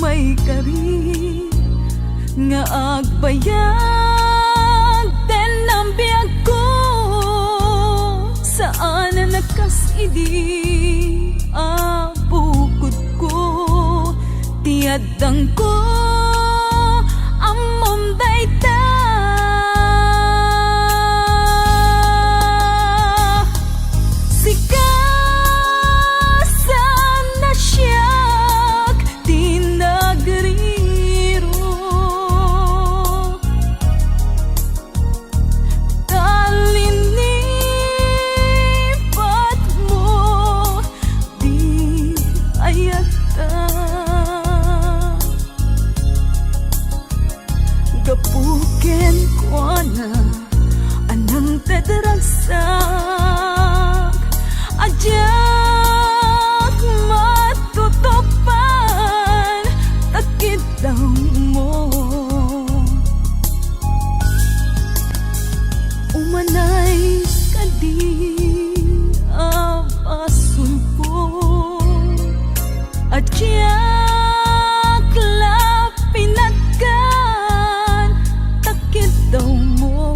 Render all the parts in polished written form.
may kari nga agbayag den ang biyag ko saan nakasidi abukod ko tiadang ko amom dayta manay kadi apasun ko at tiyak lapinatkan takit daw mo.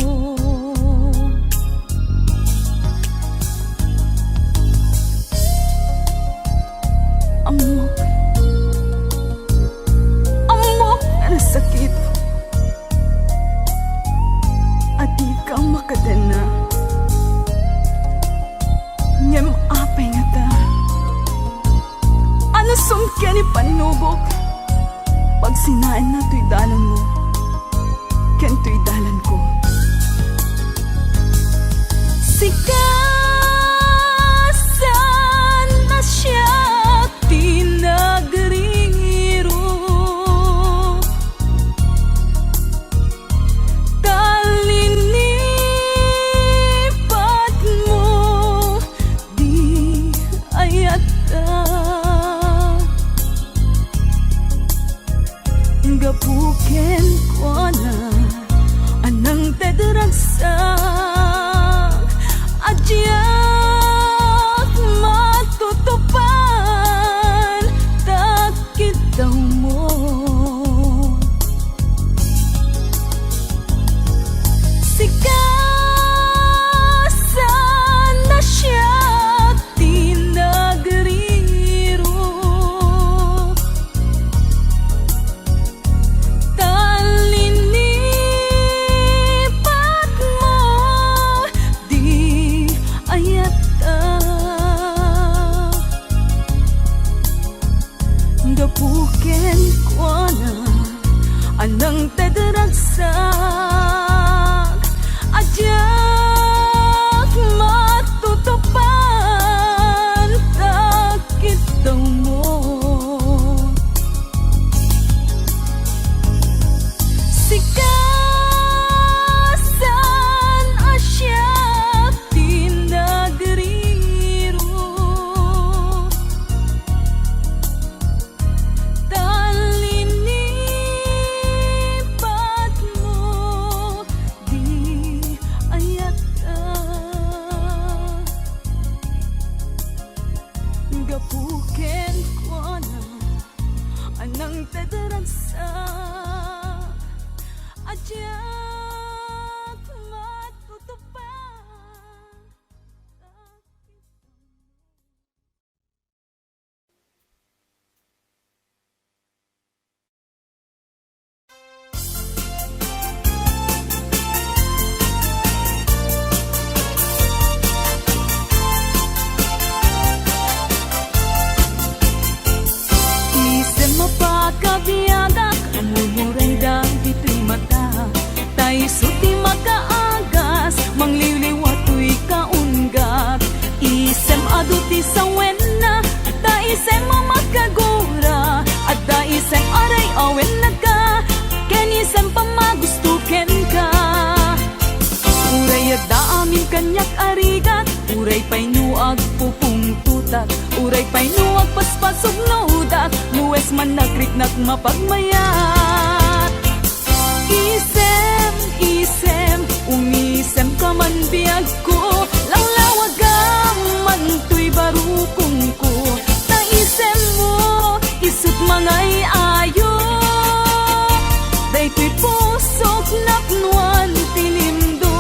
Amok na sakit at di ka makadana. Ngem apay nga ta ano sumkyan ni panubok pag sinain na to'y dalan mo ken to'y dalan ko. Sikasan na siya tinagriro talinipat mo di ayata gapuken ko na anang tedragsak adyak matutupan takit daw mo. Sikasan na siya tinagriro talinipat mo di ayata gapuken ko na anang tedragsak adyak matutupan takit daw mo. Sikasan asya tinagriro talinipat mo di ayata gapuken ko na anang tedragsak adyak matutupan. Isem mapakabiyagak amumuray dahil ito'y mata tay suti makaagas mangliliwato'y kaunggak isem aduti sa wena da isem mamakagura at da isem aray awen na ka ken isem pamagustuken ka uray at da amin kanyak arigat uray pa'y nuag pupung tutak uray pa'y nuag paspasog naudak nuwes man nakriknak mapagmayat. Isem, umisem ka man biyag ko langlawagam man to'y barukong ko na isem mo isip mangay ayo day to'y pusok napnuan tinimdo.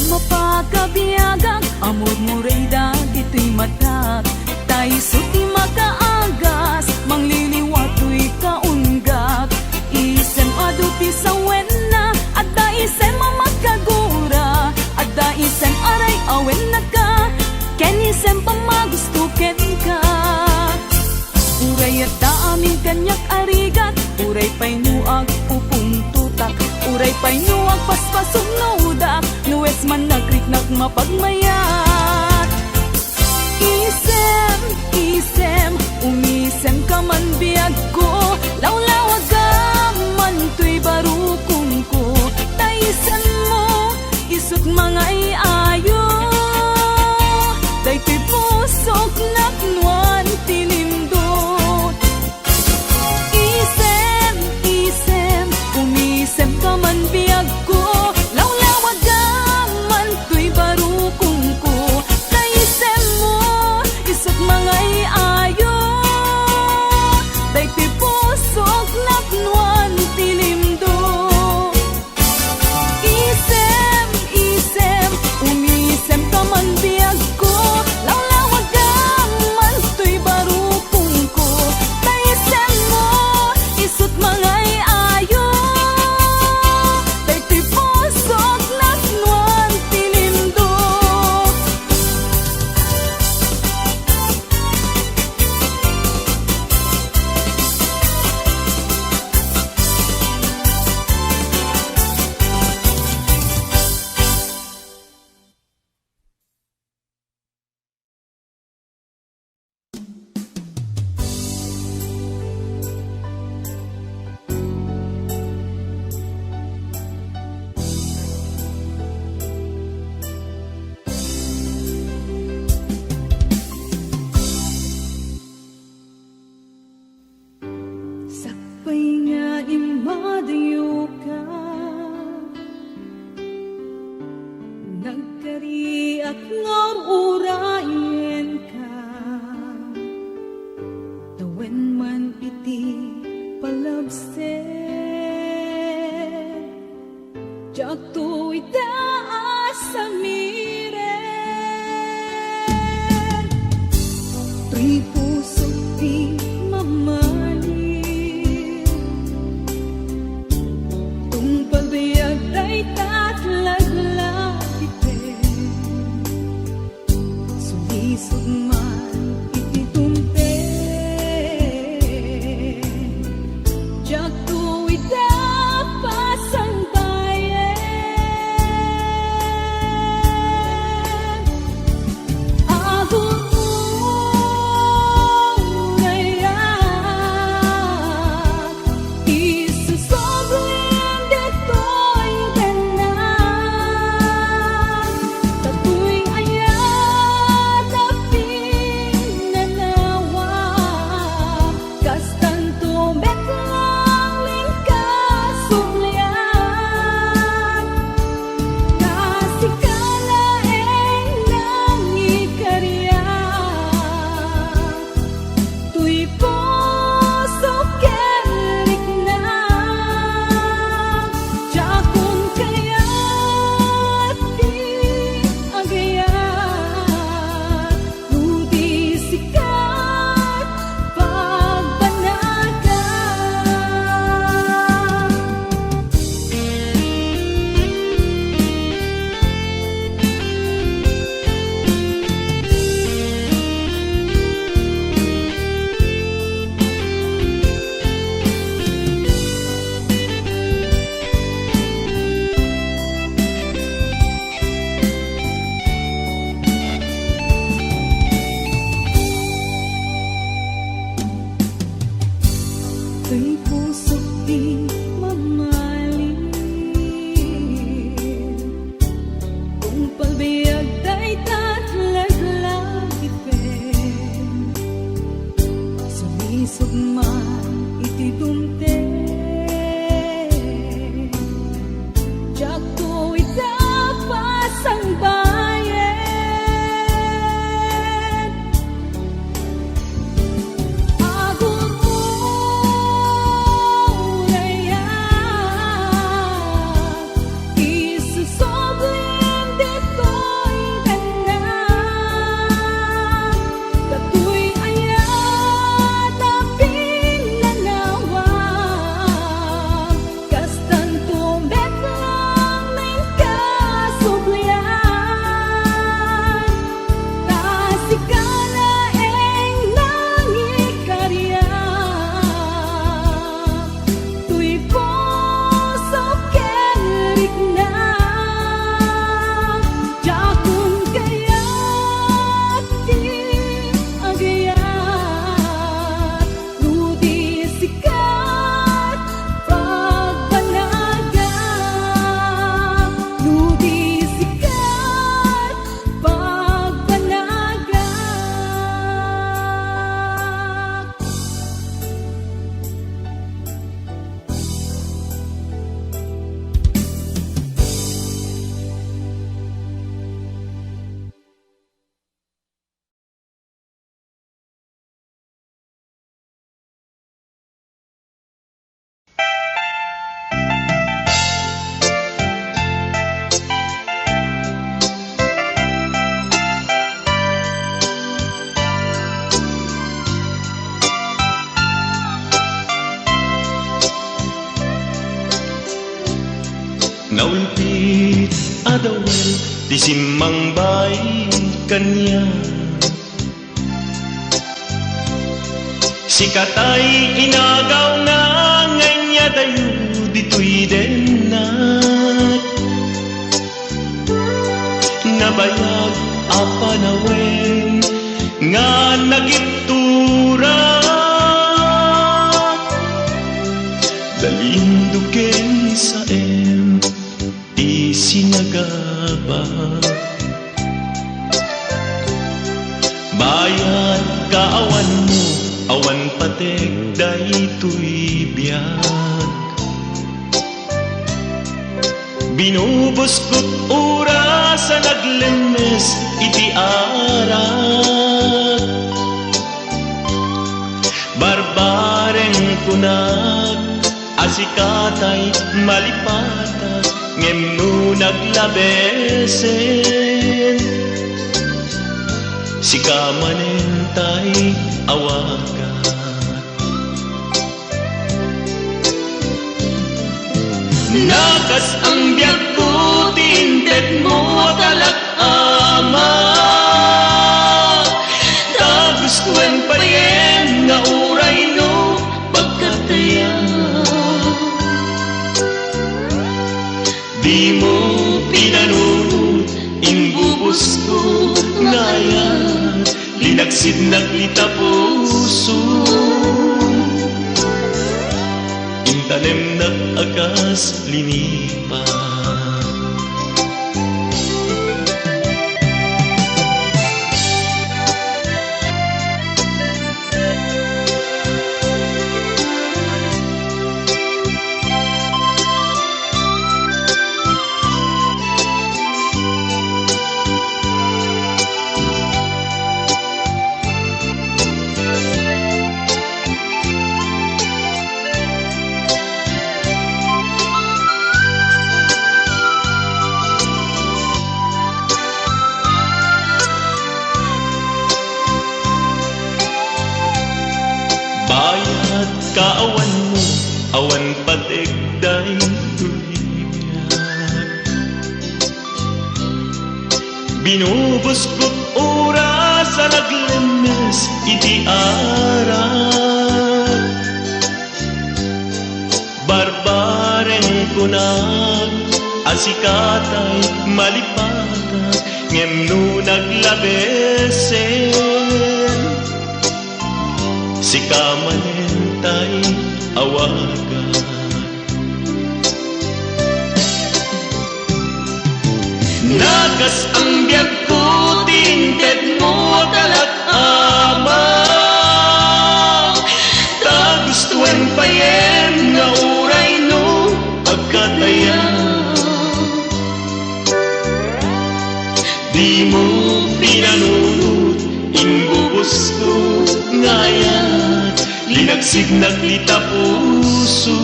Mapakabiyagak amor muray dagito'y matak tay suti makaagas mangliliwato'y kaunggak isem aduti sa wena at da isem mamakagura at da isem aray awen na ka ken isem pamagustuken ka uray at da amin kanyak arigat uray pa'y nuag pupung tutak uray pa'y nuag paspasog naudak nuwes man nagriknak mapagmayat. Isem, mangay ayo, daytoy pusok napnuan tilimdo. Isem, isem, umisem ka man biyag ko, lawlawag man to'y barupong ko. Taisem mo, isut mangay ayo, daytoy pusok napnuan tilimdo. Sakpay nga imadayo ka, nagkariak nga urayen ka, tawen man iti palabser, jak to'y taas sa miren, tuy puso di mamali, tungpal biyag day tatlaglag sulisog man iti tumpen, jak to'y tapasang bayan. Agon mo ngayak, isusoblen deto'y ganan, tato'y ayat na pinanawa, kas tanto betlang linkasumlian, kasikalaeng nang ikarya, tuy puso kerik na, jakon kaya't di agayat, nudi sikat pagbanaga. Tuy pusok di mamahalin, tungpal biyag day tatlaglag ipen, sumisog man iti dumten, jak to'y tapasang bayan. Agon mo ngayak, isusoblen deto'y ganan, tato'y ayat na pinanawa, Naulpit adawel ti simmang bay kanya. Si katay inagaw na nganya dayo dito'y denat. Nabayag apanawen nga nagiptura. Dalinduken sa isinagaba. Bayan kaawan mo, awan patek daytoy biyag. Binubos ko't oras sa naglemes iti arak. Barbareng kunag asikatay malipatag ngem no naglabesen. Sikamanentay awagan. Nakas ang biyak ko tinted mo akalak ama. Tapos kuen payen nga uray no pagkataya. Di mo pinanunod imbubos ko ngayon. Linagsid naglita puso. Intanem nag-agas linipa. Bayad kaawan mo, awan patigday tuyag. Binubos ko't oras sa naglemes iti arak. Barbareng kunag asikatay malipatag ngem no naglabesen. Sikamanentay awagan. Nagas ang biyak ko tinted mo akalak ama. Tagustuan payen nga uray no pagkataya. Di mo pinanunod imbubos ko ngayon. Linagsig naglita puso.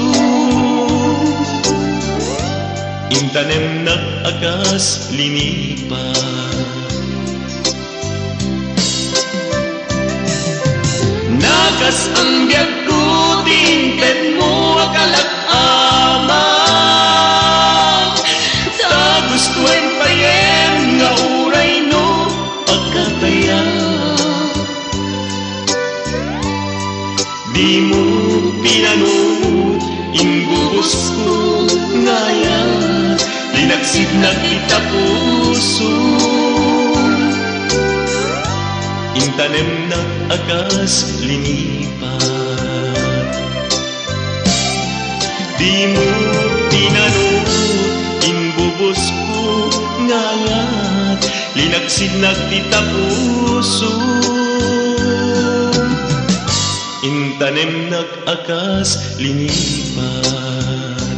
Intanem nag-agas linipa. Nagas ang biyak ko tinted mo akalak ama. Tagustuan payen nga uray no pagkataya. Di mo pinanunod imbubos ko ngayon. Linagsid naglita puso. Intanem nag-agas linipa. Di mo pinanunod imbubos ko ngayon. Linagsid naglita puso. Intanem nag-agas linipat.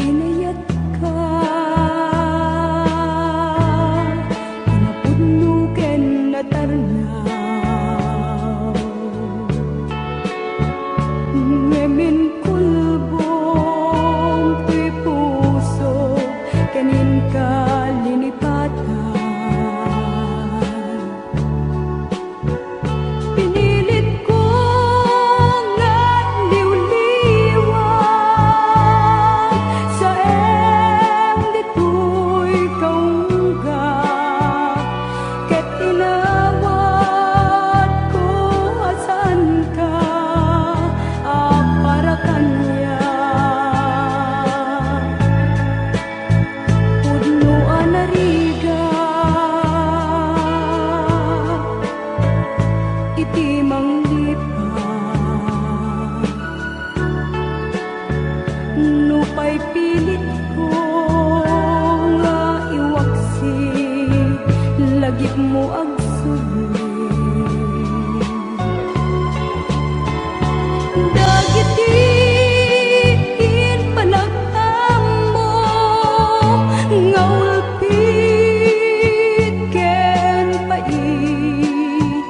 Inayat ka kay pilit ko nga iwaksi, lagip mo ang suli. Dagitin panagtamo nga ulpit ken pait,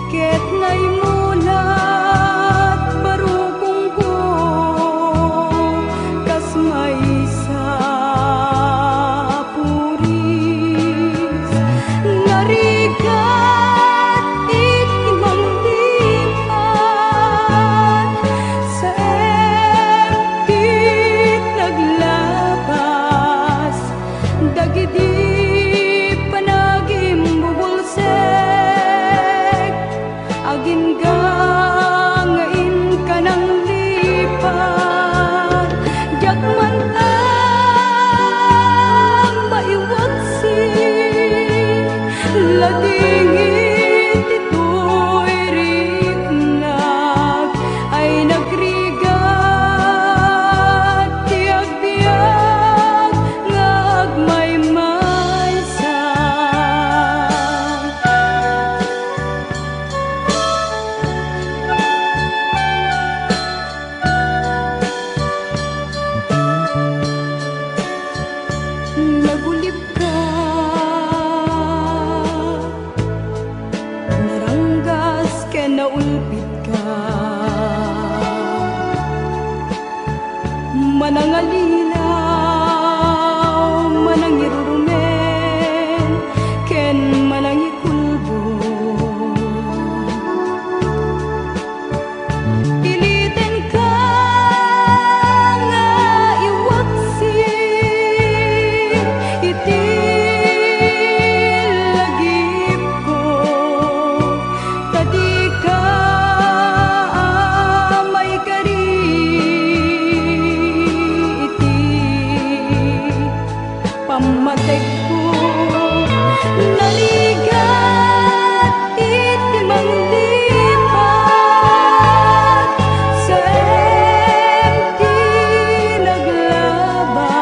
ket ngay mulat barukong ko kas may sa puris ngarigat iti manglipat sa empit naglabas dagiti panagim bubulsek agin gangain ka ng lipat jakman ang maiwaksi ladingit ito'y riknag ay nagrigat ti agbiag ngagmaymaysa. Nagulip ka, naranggas ken naulpit ka, manangalilaw, manangirurumen, ken manangikulbo. Piliten ka nga iwaksi iti lagip ko, tadi ka may kari iti pamatek ko. Naligat iti manglipat sa empty naglabas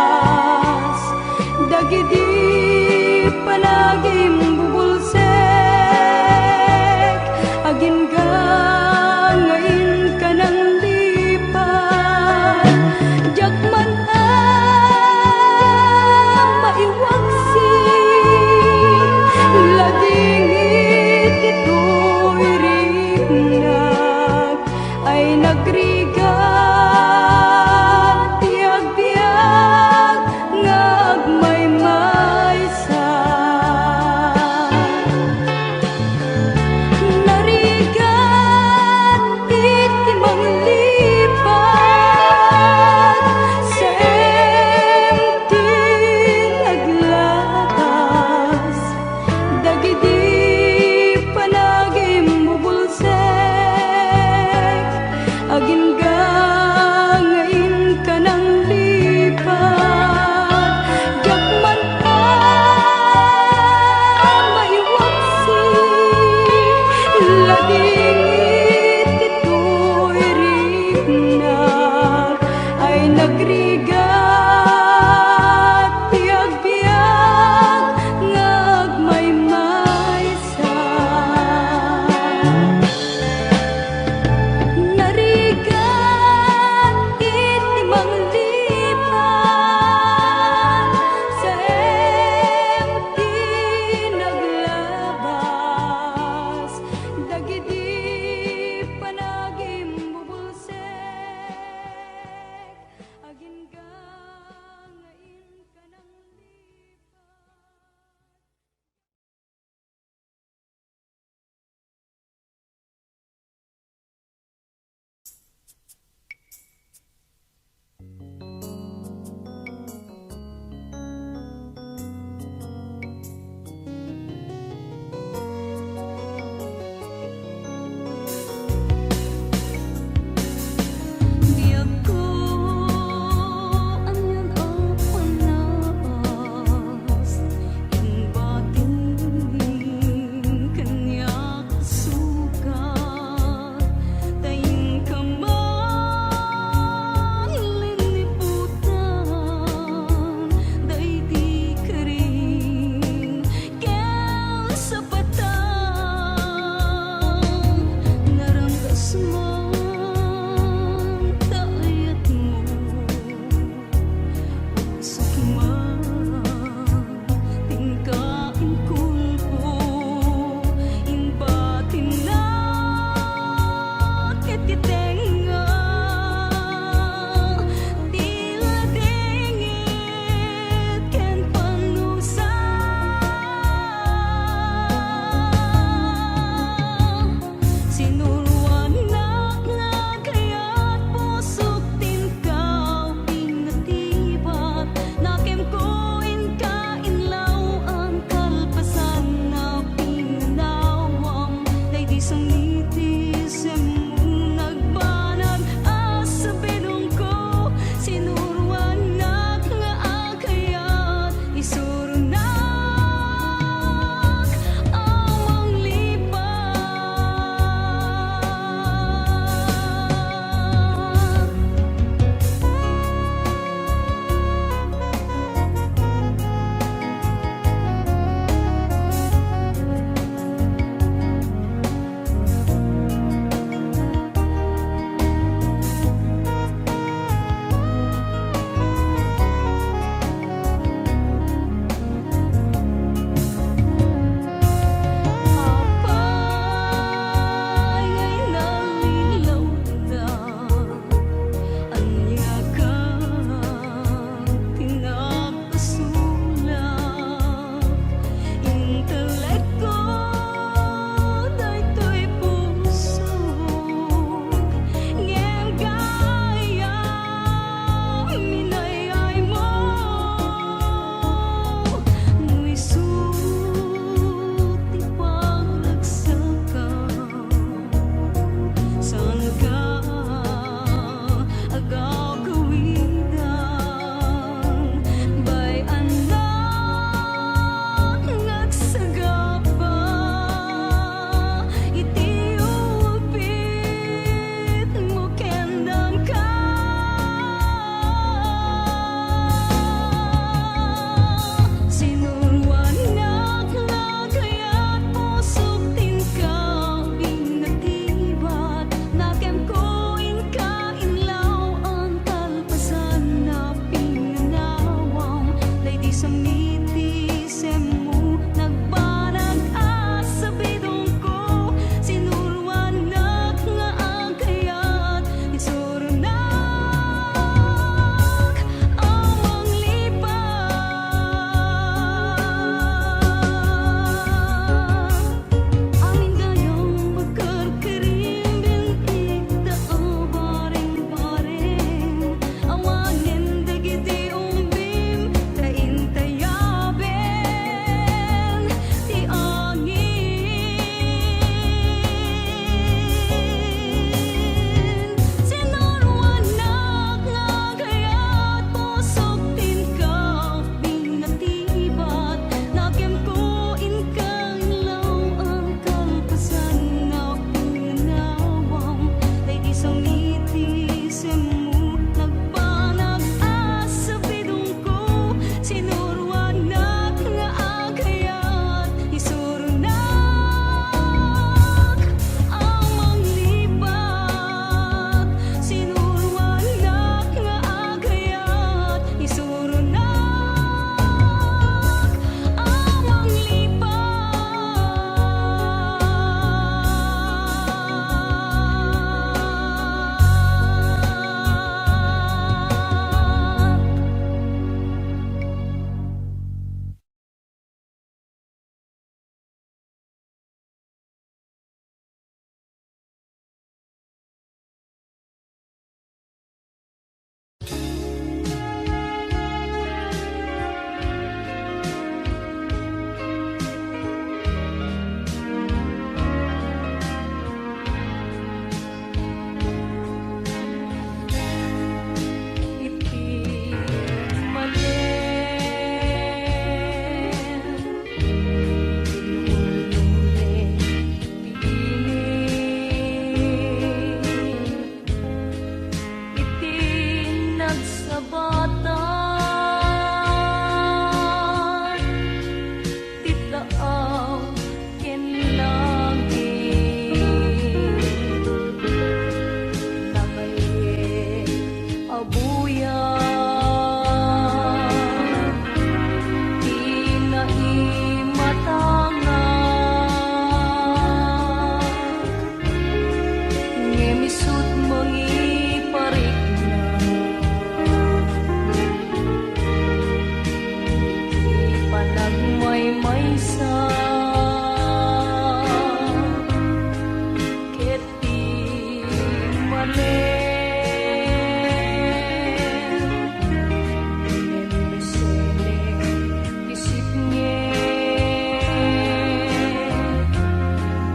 dagiti panagim bubulsek agin gangain ka ng lipat jakman ang maiwaksi ladingit ito'y riknag ay nagrigat ti agbiag ngagmaymaysa. Narigat iti manglipat sa empty naglabas dagiti panagim bubulsek agin gangain ka ng lipat jakman ang maiwaksi ladingit ito'y riknag ay nagrigat ti agbiag ngagmaymaysa. Narigat nasabatan titaaw ken langit nakaye abuyan ngemisut mengiparik panagmay-maysa keti malen nemisene isip nge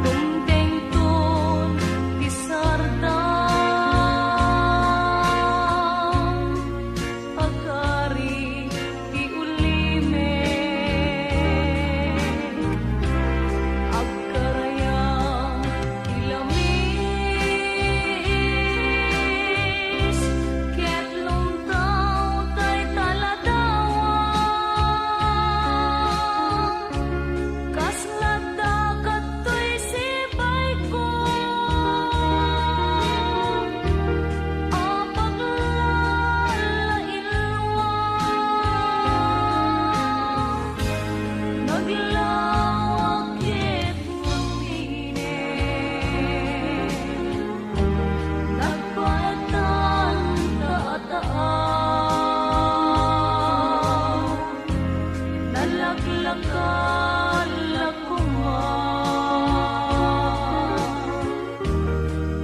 tumtengton tisarda agari iulime agkarayang ilamis ket lumtaw tay taladawang kaslada katoy sibay ko apaglalailwa naglawag ket ngumine nagpaetan taataaw nalaglakal lakuman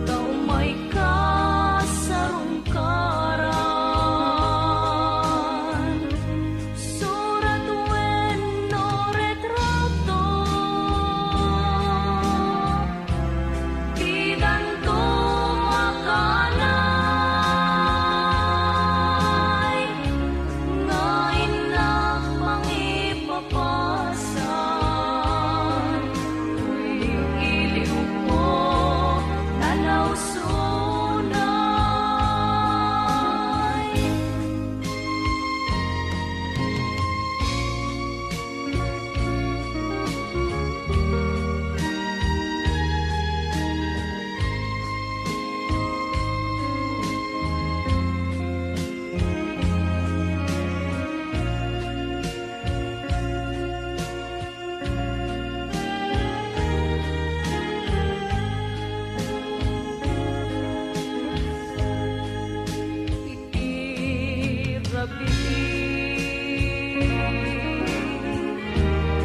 taumay kasarungkaran surat wenno retrato tidanto makanay ngayon lang mangipapasan tuwing iliw mo nalawsunay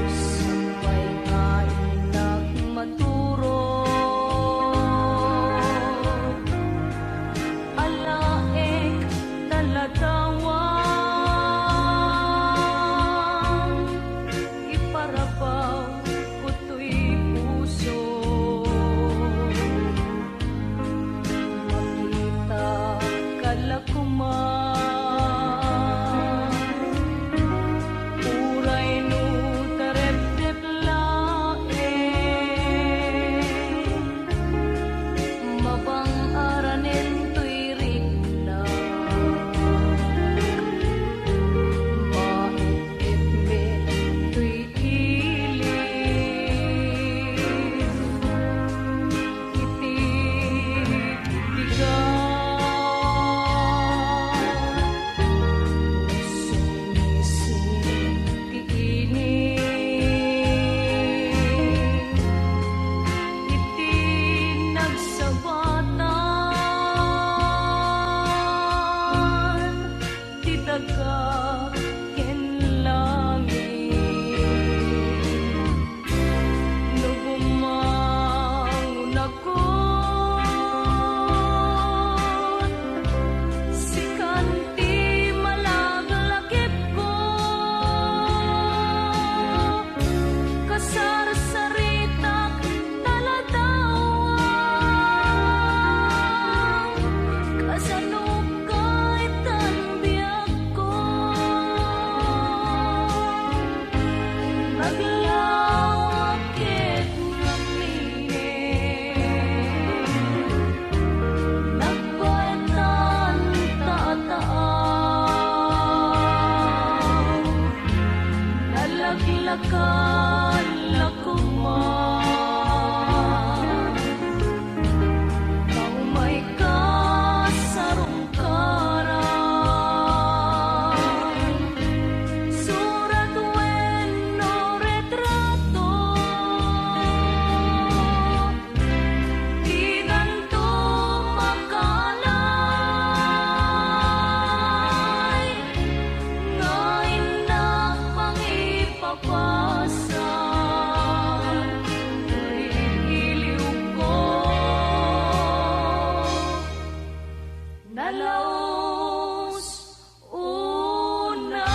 Sampai kainak maturo alaek taladawang iparabaw kuto'y puso makita kalakuman uray no tarepdep lae mabang aranen to'y rikna maititme to'y ilim ititigan Nalaos una.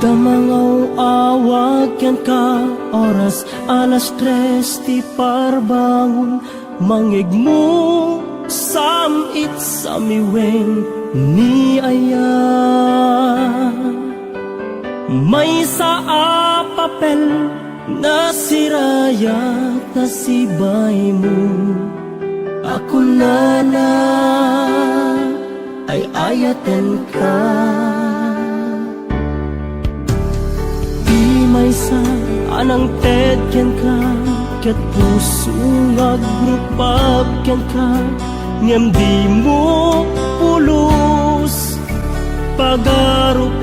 Damangaw awag yan ka oras alas 3 ti parbangon mangigmo samit sa miweng ni aya may sa papel na sirayat na sibay mo ako na ay ayatan ka may sa anang tedyan ka ket puso nga grupag yan ka ngem di mo pulos pagarupen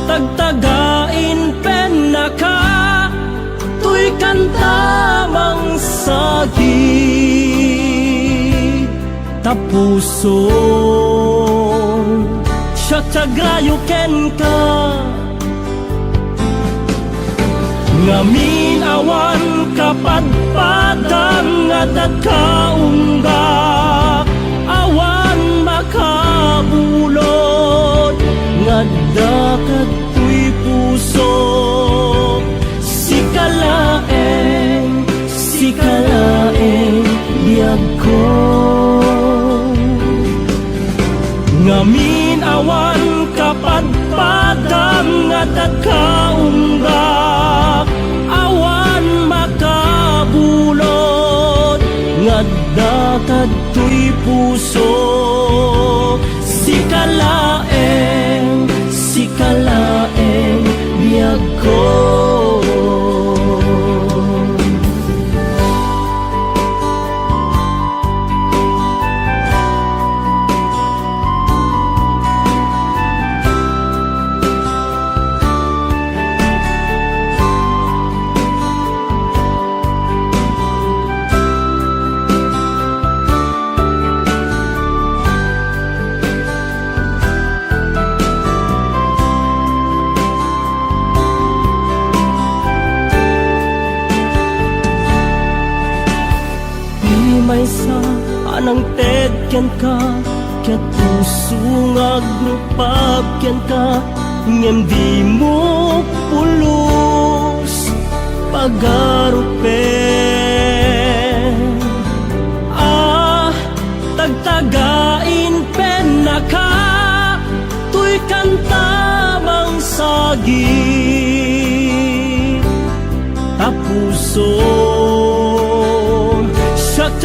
tagtagain pen na ka tuy kantamang sagi tapuso Syagrayo ken ka ngamin awan kapadpadang at kaungga awan makabulod ngadda katoy puso sikalaeng biyag ko ngamin awan kapadpadang at kaungga awan makabulod ngadda katoy puso sikalaeng biyag ko may sa anang tedyan ka ket puso nga grupag yan ka ngem di mo pulos pagarupen tagtagain pen na ka tuy kantamang sagi tapuso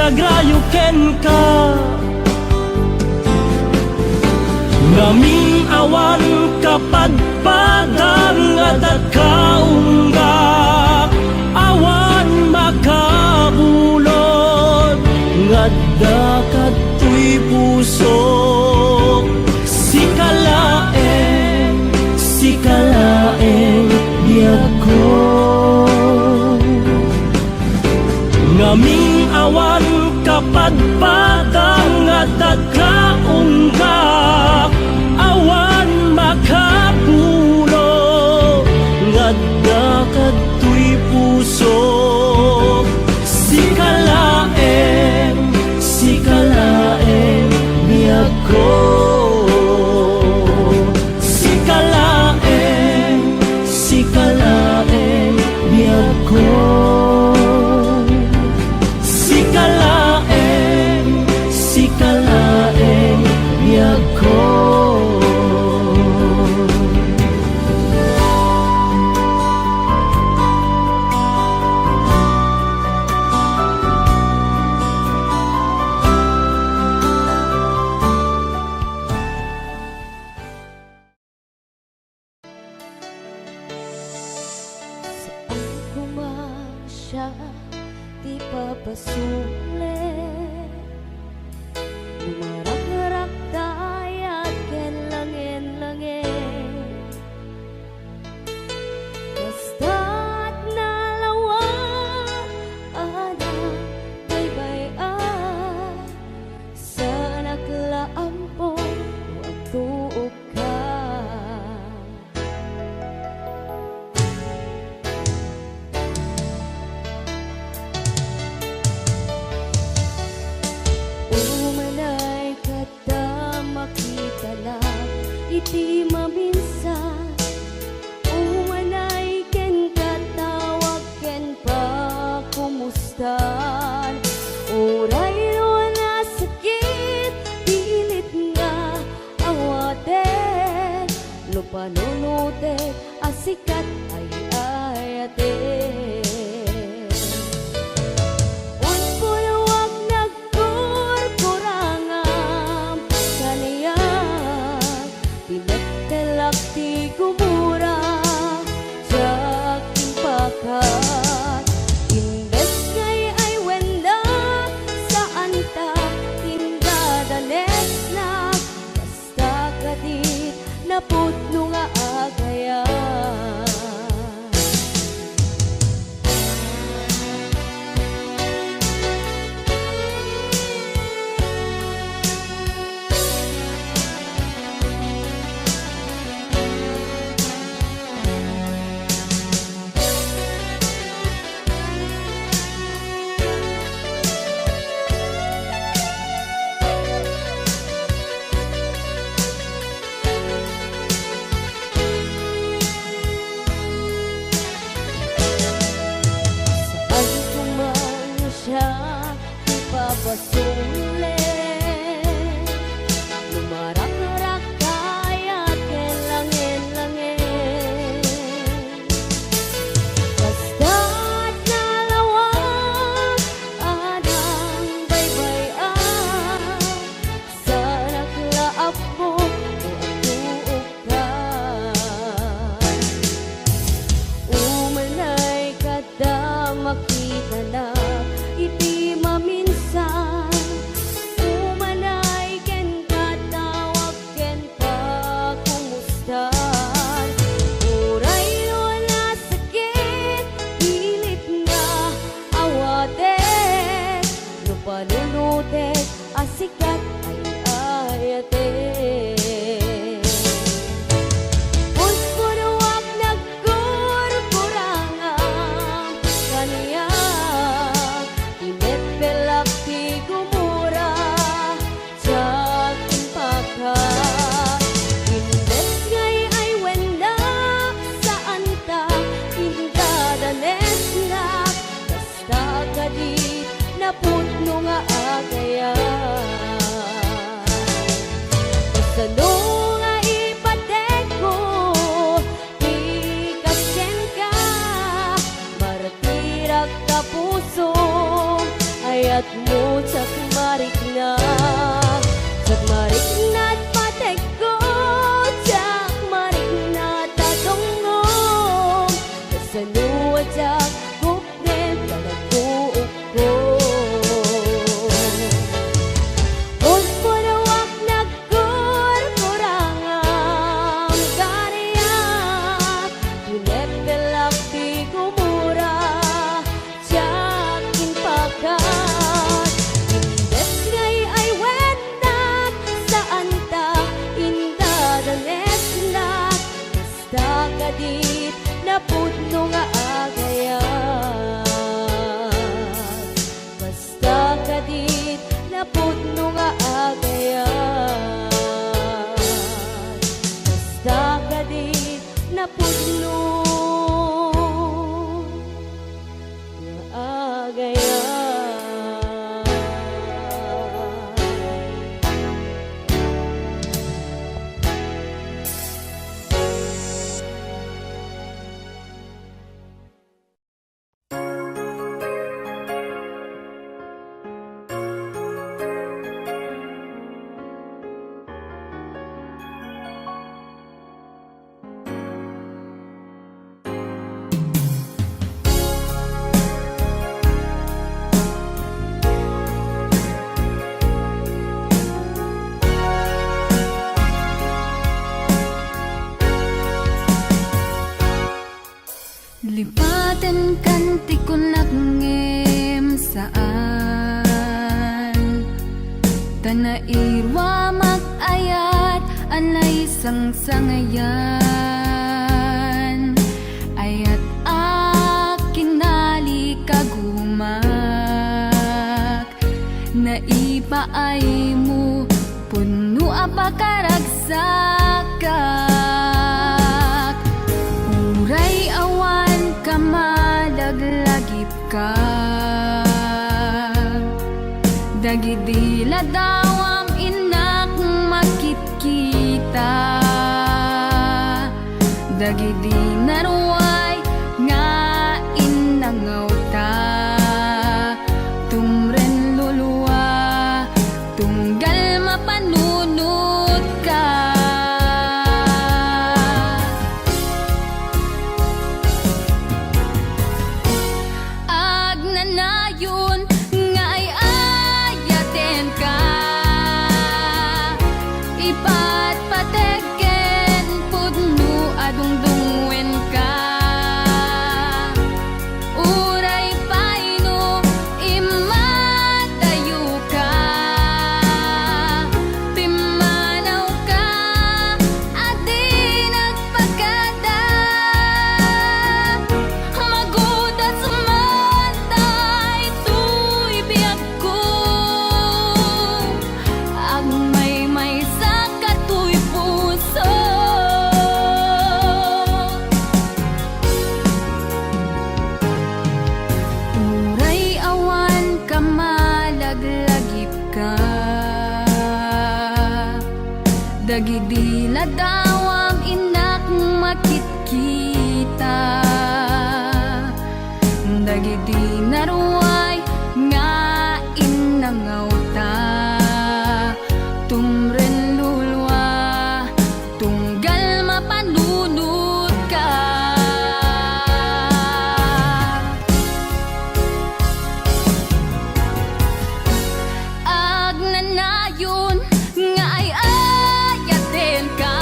Syagrayo ken ka ngamin awan kapadpadang at kaungga awan makabulod ngadda katoy puso sikalaeng biyag ko ngamin awan kapadpadang at kaungga awan makapulo ngadda katoy puso sikalaeng biyag ko sikalaeng biyag ko panunutin asikat ay ayate. Unpuluwag nagkurkurangam kaniyak pinagtalak ti gumura jaking pakat. Imbes kay ay wenda saan ta indadanes na basta kadit napudno nga agayan. Saan kumanya siya ipapasulit, lumarak-rak kaya't kelangin-langin. Basta't nalawag anang baybayan, sa naklaap mo o atuukan. Umanay kada makita na iti maminsan, umanay ken katawag ken pakumustan. Uray wala sakit, pilit nga awaten, no panunutin asikat ay ayate. Unpuruwag nagkurkurangam kaniyak pinepelak ti gumura jaking pakat. Imbes ngay ay wenda saan ta indadanes na basta kadit napudno nga agayan. Kasano nga ipatek ko di kasyen ka, martirag ka puso ayat mo tsakmarik na. Tsakmarik na't patek ko, tsakmarik na tatongong, kasano atyak kupnem palagbuok ko. Unpuruwag nagkurkurangam kaniyak pinepelak ti gumura jaking pakat. Imbes ngay ay wendak saan ta indadanes na basta kadit napudno nga agayan. Basta kadit napudno nga agayan. Basta kadit napudno nga agayan. Lipatan kanti ko nagngem saan tanairwa magayat anay sangsangayan ayat akin nali kagumak naipaay mo puno apakaragsakat uray awan kamalaglagip ka dagidila dawam inak makit kita dagidi naruay nga inangaw ta tumren luluwa tunggal mapanunot ka agnanayon nga ay ayaten ka ipat pateken pudno adungdungwen ka uray paino imatayo ka pimanaw ka adi nagpagada magudat sumanta ito'y biyak ko ang may sa kato'y puso uray awan ka malaglagip ka dagidi ladawam inak makitkita dagidi naruay nga inangaw ta tumren lulwa tunggal mapanunot ka agnanayon nga ay ayaten ka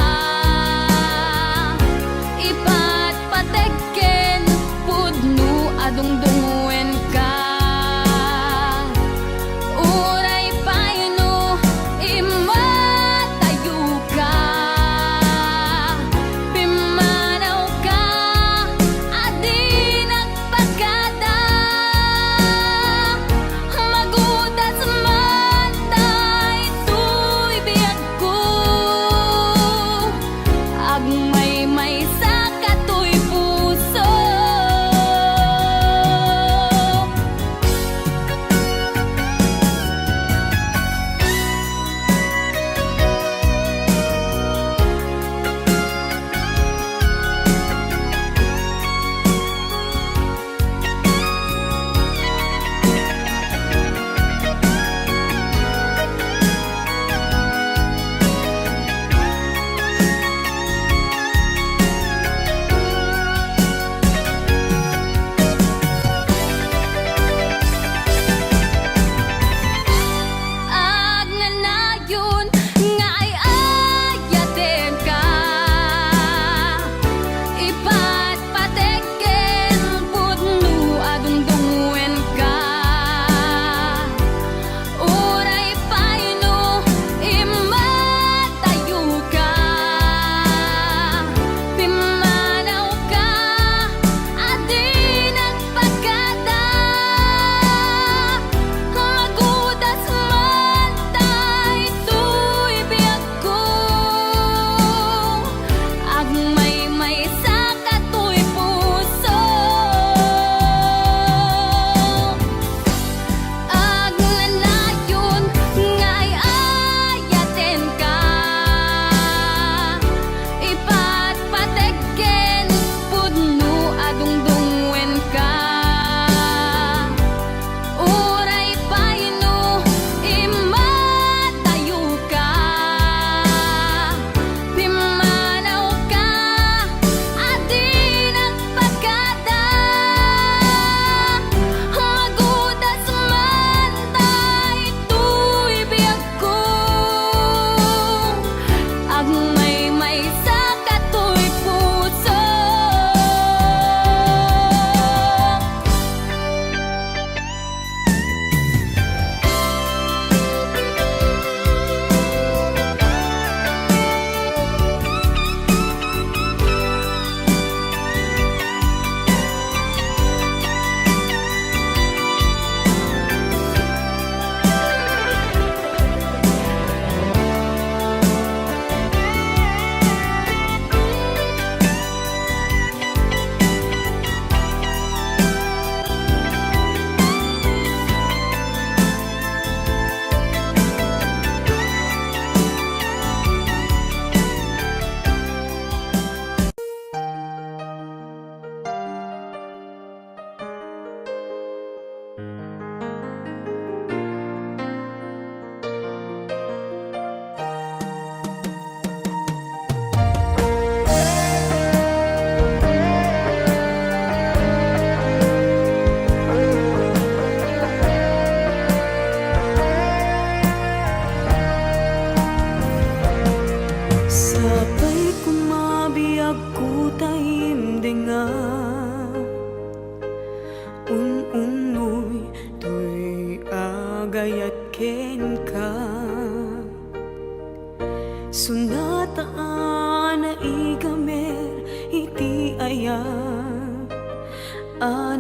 Sunataan na igamer iti ayat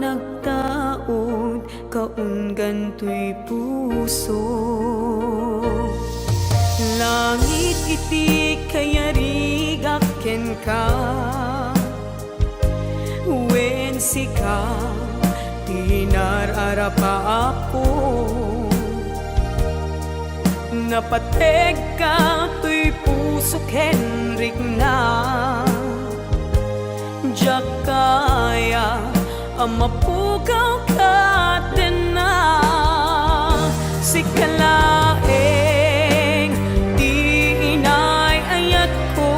nagtaod kaun gantoy puso. Langit iti kayarigak ken ka, wen sika tinararapa ako. Napateg ka to'y puso Henrik na diyak kaya amapugaw ka din na sikalaeng di inay ayat ko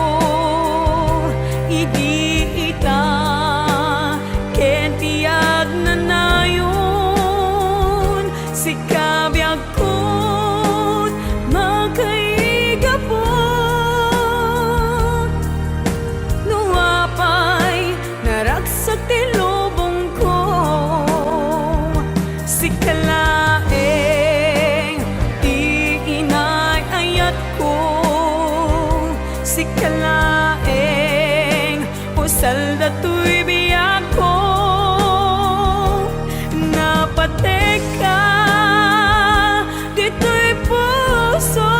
idi ita ken tiyag na nayon sikabiyag ko magkaigapon nuapay naragsak ti lubong ko sikalaeng di inay ayat ko sikalaeng usal dato'y biyag ko napatek ka dito'y puso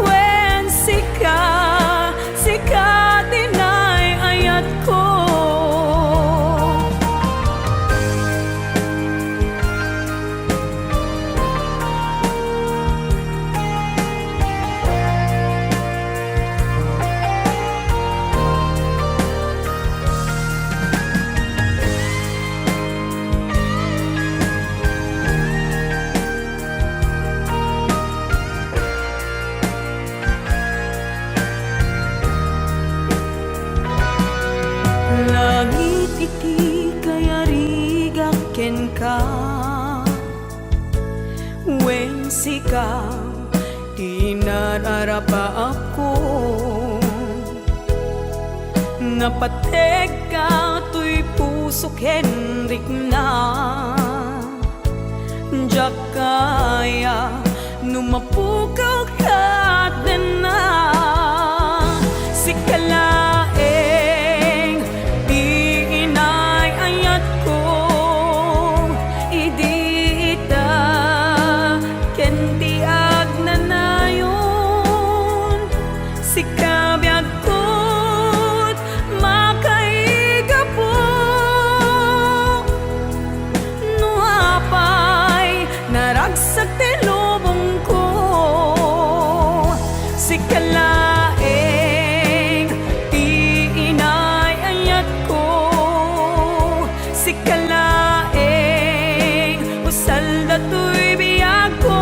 wen sika dinay ayat ko. Langit iti kayarigak ken ka, wen sika tinararapa ako. Napateg ka to'y puso Henrik na diyak kaya numapukaw ka din na sikalaeng di inay ayat ko idi ita ken tiag na nayon sikabiyag ko't makaigapo nuapay naragsak ti lubong ko sikalaeng di inay ayat ko sikalaeng usal dato'y biyag ko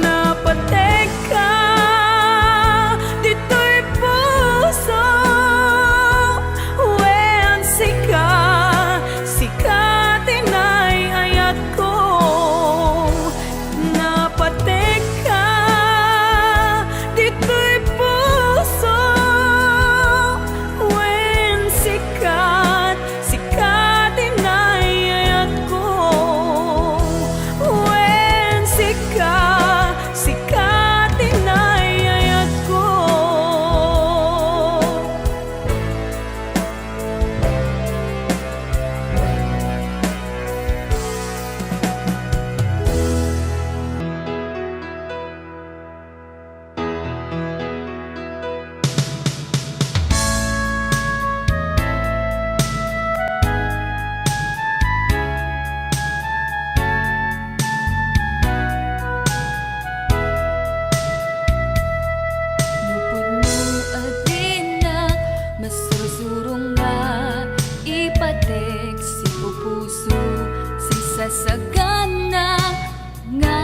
napatek ka dito'y puso wen sika tinay ayat ko napatek ka dito'y puso wen sika tinay ayat ko wen sika tinay ayat ko. Lupod mo adinak masursurong nga ipatek si pupuso si sasagana nga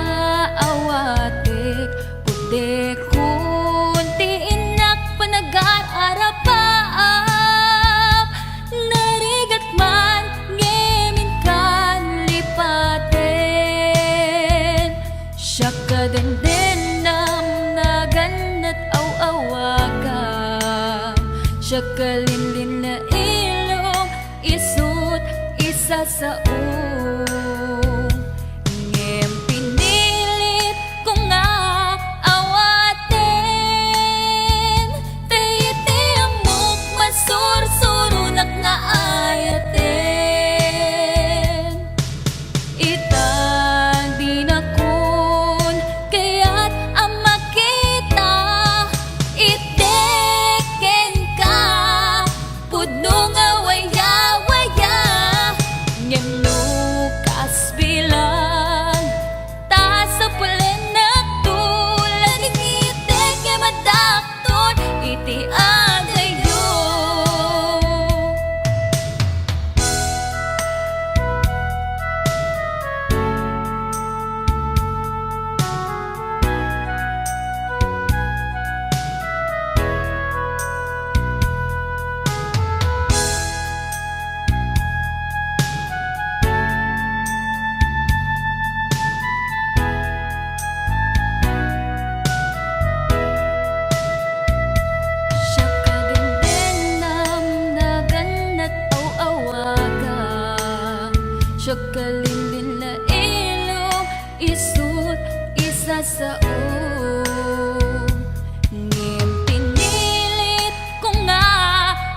awatek putek kunti inak panagar-arapaap narigat man ngemin kan lipaten siya kadendenam naganat aw-awagam siya kalinlin na ilong isut isa sa ngem pinilit ko nga sa sao ngem pinilit ko nga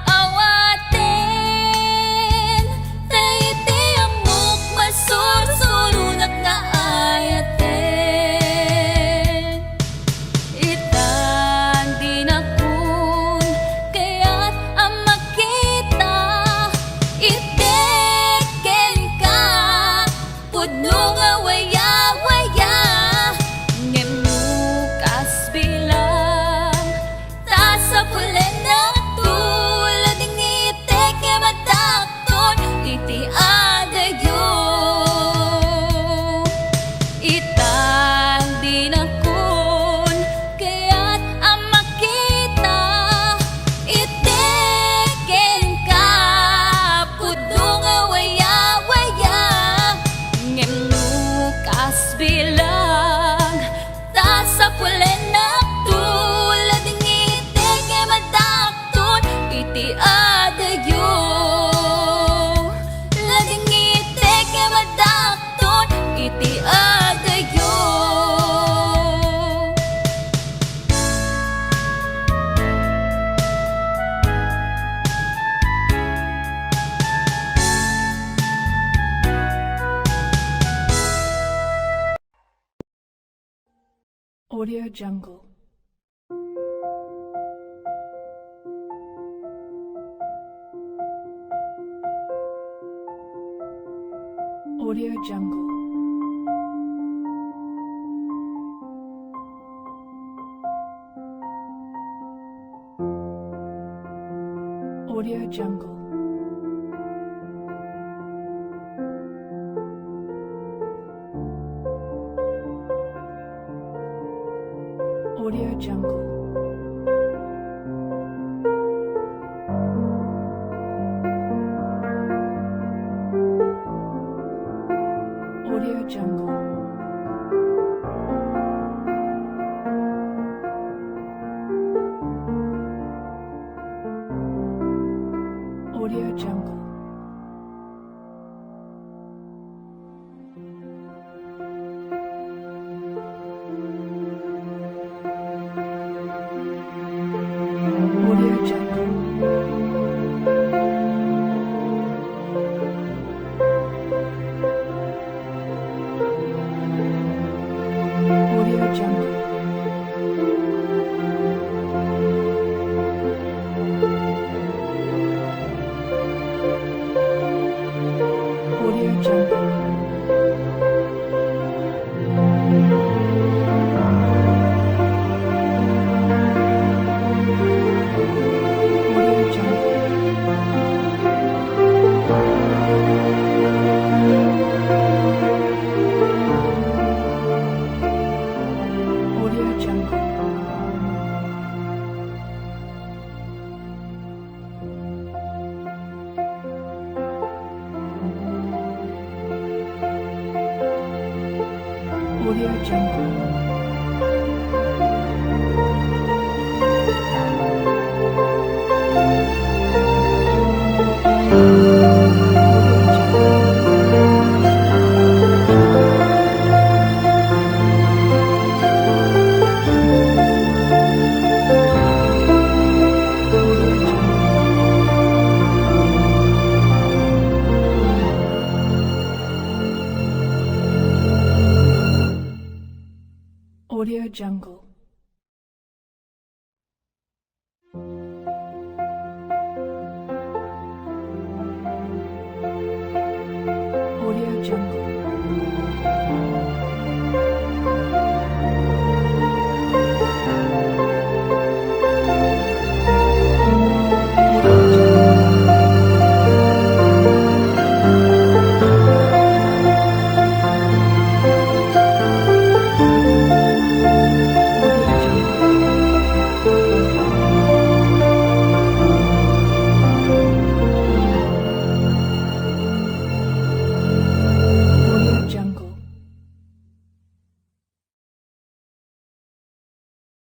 awatin taiti amok masursurunak na ayatin itan din akun kaya't ang makita iteken ka pudno nga waya-waya ngem nukas bilang ta sa pulen na tulad ng itek nga matakton iti adayo itang din akon kaya't ang makita iteken ka pudno nga waya-waya ngem nukas bilang ta sa pulen na tulad ng itek nga matakton iti adayo lading itek nga matakton iti adayo Audio Jungle. Audio Jungle. Audio Jungle. Audio Jungle. Audio Jungle. Audio Jungle. Audio Jungle. Audio Jungle. Audio Jungle. Audio Jungle. Audio Jungle. Audio Jungle. Audio Jungle.